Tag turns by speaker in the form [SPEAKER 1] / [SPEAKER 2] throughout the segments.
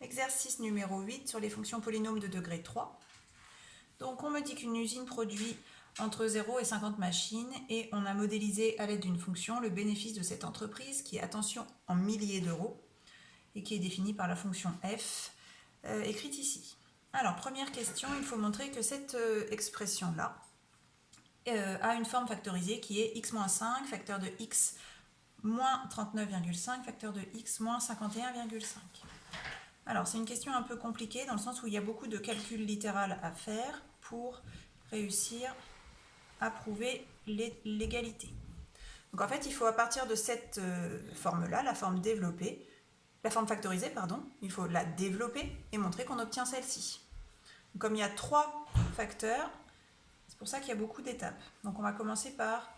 [SPEAKER 1] Exercice numéro 8 sur les fonctions polynômes de degré 3. Donc on me dit qu'une usine produit entre 0 et 50 machines et on a modélisé à l'aide d'une fonction le bénéfice de cette entreprise qui est, attention, en milliers d'euros et qui est définie par la fonction f écrite ici. Alors première question, il faut montrer que cette expression-là a une forme factorisée qui est x-5 facteur de x moins 39,5 facteur de x moins 51,5. Alors, c'est une question un peu compliquée dans le sens où il y a beaucoup de calculs littéral à faire pour réussir à prouver l'égalité. Donc en fait, il faut à partir de cette forme-là, la forme développée, la forme factorisée, pardon, il faut la développer et montrer qu'on obtient celle-ci. Comme il y a 3 facteurs, c'est pour ça qu'il y a beaucoup d'étapes. Donc on va commencer par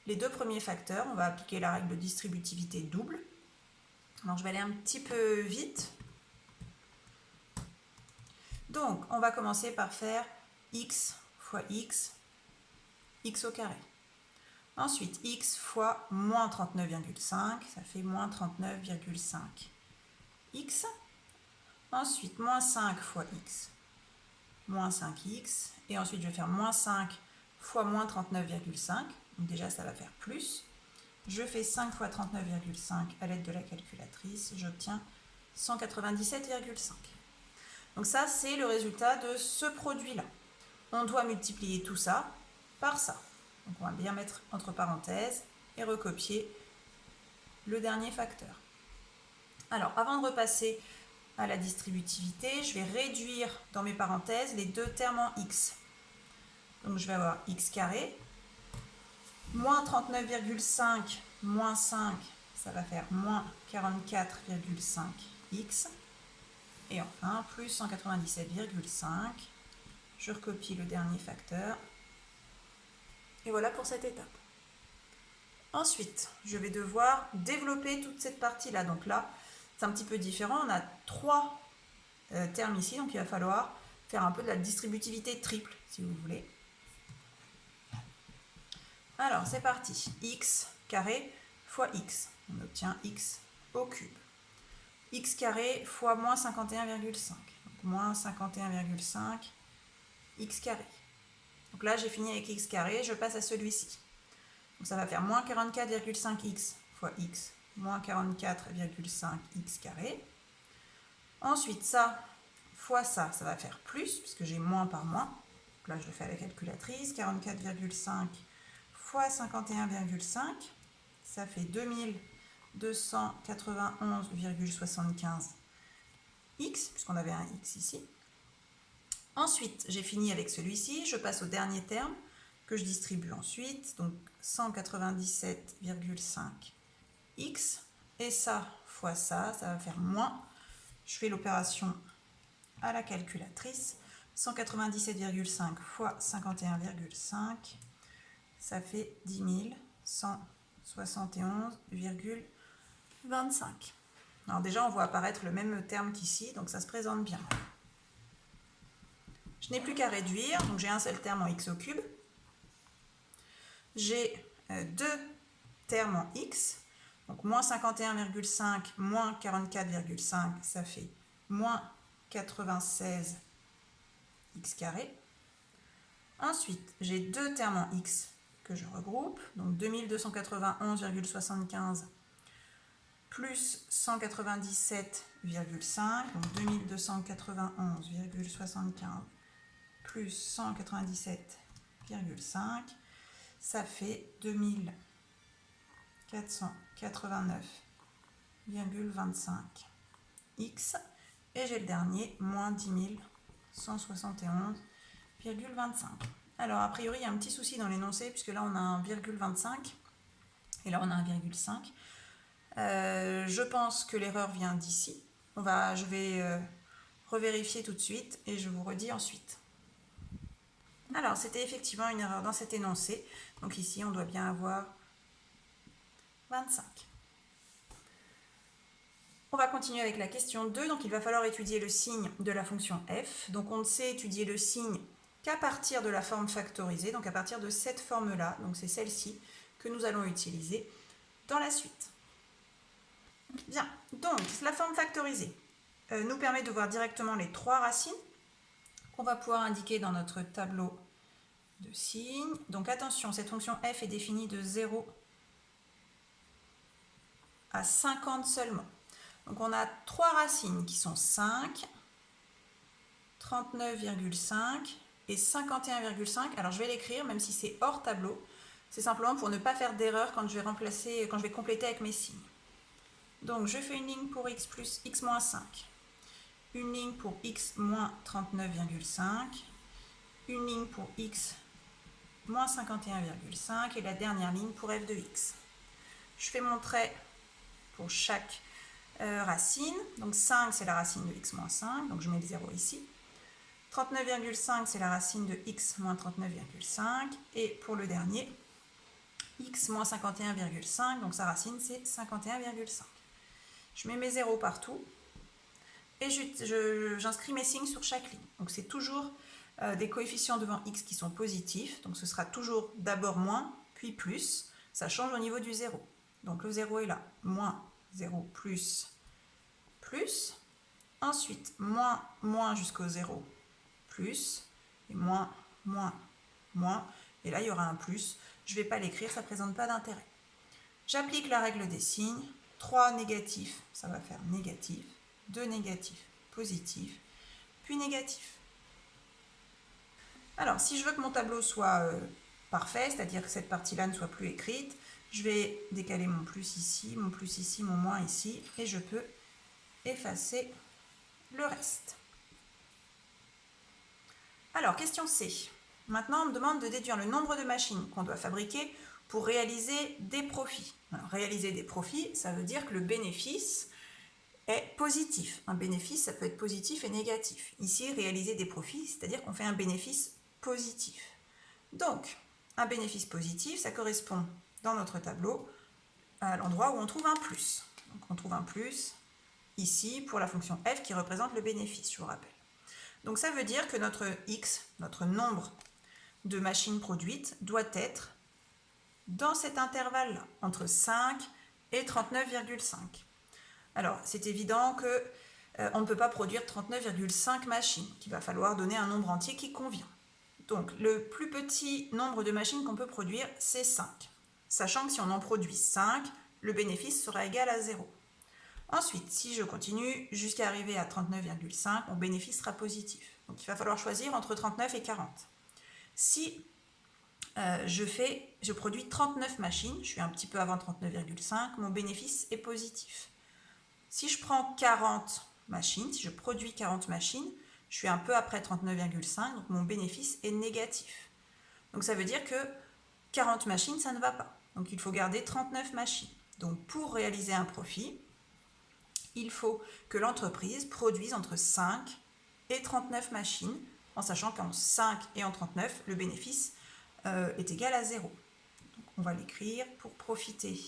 [SPEAKER 1] les 2 premiers facteurs, on va appliquer la règle de distributivité double. Alors je vais aller un petit peu vite. Donc, on va commencer par faire x fois x, x au carré. Ensuite, x fois moins 39,5, ça fait moins 39,5 x. Ensuite, moins 5 fois x, moins 5x. Et ensuite, je vais faire moins 5 fois moins 39,5. Donc déjà, ça va faire plus. Je fais 5 fois 39,5 à l'aide de la calculatrice. J'obtiens 197,5. Donc ça, c'est le résultat de ce produit-là. On doit multiplier tout ça par ça. Donc on va bien mettre entre parenthèses et recopier le dernier facteur. Alors, avant de repasser à la distributivité, je vais réduire dans mes parenthèses les 2 termes en x. Donc je vais avoir x carré, moins 39,5 moins 5, ça va faire moins 44,5x. Et enfin, plus 197,5. Je recopie le dernier facteur. Et voilà pour cette étape. Ensuite, je vais devoir développer toute cette partie-là. Donc là, c'est un petit peu différent. On a 3 termes ici. Donc il va falloir faire un peu de la distributivité triple, si vous voulez. Alors, c'est parti. X carré fois x. On obtient x au cube. X carré fois moins 51,5. Donc moins 51,5 x carré. Donc là, j'ai fini avec x carré, je passe à celui-ci. Donc ça va faire moins 44,5x fois x, moins 44,5 x carré. Ensuite, ça fois ça va faire plus, puisque j'ai moins par moins. Donc là, je le fais à la calculatrice. 44,5 fois 51,5, ça fait 2291,75 x, puisqu'on avait un x ici. Ensuite, j'ai fini avec celui-ci, je passe au dernier terme que je distribue ensuite, donc 197,5 x, et ça fois ça va faire moins. Je fais l'opération à la calculatrice, 197,5 fois 51,5, ça fait 10 171,25. Alors déjà, on voit apparaître le même terme qu'ici, donc ça se présente bien. Je n'ai plus qu'à réduire, donc j'ai un seul terme en x au cube. J'ai 2 termes en x, donc moins 51,5 moins 44,5, ça fait moins 96 x carré. Ensuite, j'ai 2 termes en x que je regroupe, donc 2291,75 plus 197,5, donc 2291,75 plus 197,5, ça fait 2489,25 x, et j'ai le dernier, moins 10171,25. Alors, a priori, il y a un petit souci dans l'énoncé, puisque là, on a un 1,25, et là, on a un 1,5. Je pense que l'erreur vient d'ici. Je vais revérifier tout de suite, et je vous redis ensuite. Alors, c'était effectivement une erreur dans cet énoncé. Donc ici, on doit bien avoir 25. On va continuer avec la question 2. Donc, il va falloir étudier le signe de la fonction f. Donc, on ne sait étudier le signe qu'à partir de la forme factorisée, donc à partir de cette forme-là. Donc, c'est celle-ci que nous allons utiliser dans la suite. Bien, donc, la forme factorisée. nous permet de voir directement les 3 racines qu'on va pouvoir indiquer dans notre tableau de signes. Donc attention, cette fonction f est définie de 0 à 50 seulement. Donc on a 3 racines qui sont 5, 39,5 et 51,5. Alors je vais l'écrire même si c'est hors tableau. C'est simplement pour ne pas faire d'erreur quand je vais compléter avec mes signes. Donc je fais une ligne pour x plus x moins 5, une ligne pour x moins 39,5, une ligne pour x moins 51,5 et la dernière ligne pour f de x. Je fais mon trait pour chaque racine. Donc 5 c'est la racine de x moins 5, donc je mets le 0 ici. 39,5 c'est la racine de x moins 39,5 et pour le dernier, x moins 51,5, donc sa racine c'est 51,5. Je mets mes zéros partout et j'inscris mes signes sur chaque ligne. Donc c'est toujours des coefficients devant x qui sont positifs, donc ce sera toujours d'abord moins, puis plus, ça change au niveau du 0. Donc le 0 est là, moins 0 plus, plus, ensuite moins, moins jusqu'au 0, plus, et moins, moins, moins, et là il y aura un plus, je ne vais pas l'écrire, ça ne présente pas d'intérêt. J'applique la règle des signes, 3 négatifs, ça va faire négatif, 2 négatifs, positif, puis négatif. Alors, si je veux que mon tableau soit parfait, c'est-à-dire que cette partie-là ne soit plus écrite, je vais décaler mon plus ici, mon moins ici, et je peux effacer le reste. Alors, question C. Maintenant, on me demande de déduire le nombre de machines qu'on doit fabriquer pour réaliser des profits. Alors, réaliser des profits, ça veut dire que le bénéfice est positif. Un bénéfice, ça peut être positif et négatif. Ici, réaliser des profits, c'est-à-dire qu'on fait un bénéfice positif. Donc, un bénéfice positif, ça correspond dans notre tableau à l'endroit où on trouve un plus. Donc, on trouve un plus ici pour la fonction f qui représente le bénéfice, je vous rappelle. Donc, ça veut dire que notre x, notre nombre de machines produites, doit être dans cet intervalle-là, entre 5 et 39,5. Alors, c'est évident que on ne peut pas produire 39,5 machines, qu'il va falloir donner un nombre entier qui convient. Donc, le plus petit nombre de machines qu'on peut produire, c'est 5. Sachant que si on en produit 5, le bénéfice sera égal à 0. Ensuite, si je continue jusqu'à arriver à 39,5, mon bénéfice sera positif. Donc, il va falloir choisir entre 39 et 40. Si je produis 39 machines, je suis un petit peu avant 39,5, mon bénéfice est positif. Si je prends 40 machines, si je produis 40 machines, je suis un peu après 39,5, donc mon bénéfice est négatif. Donc ça veut dire que 40 machines, ça ne va pas. Donc il faut garder 39 machines. Donc pour réaliser un profit, il faut que l'entreprise produise entre 5 et 39 machines, en sachant qu'en 5 et en 39, le bénéfice est égal à 0. Donc on va l'écrire pour profiter.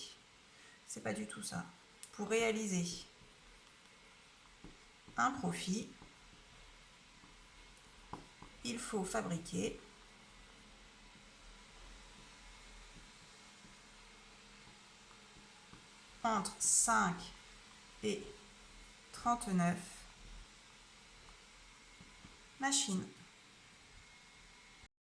[SPEAKER 1] C'est pas du tout ça. Pour réaliser un profit, il faut fabriquer entre 5 et 39 machines.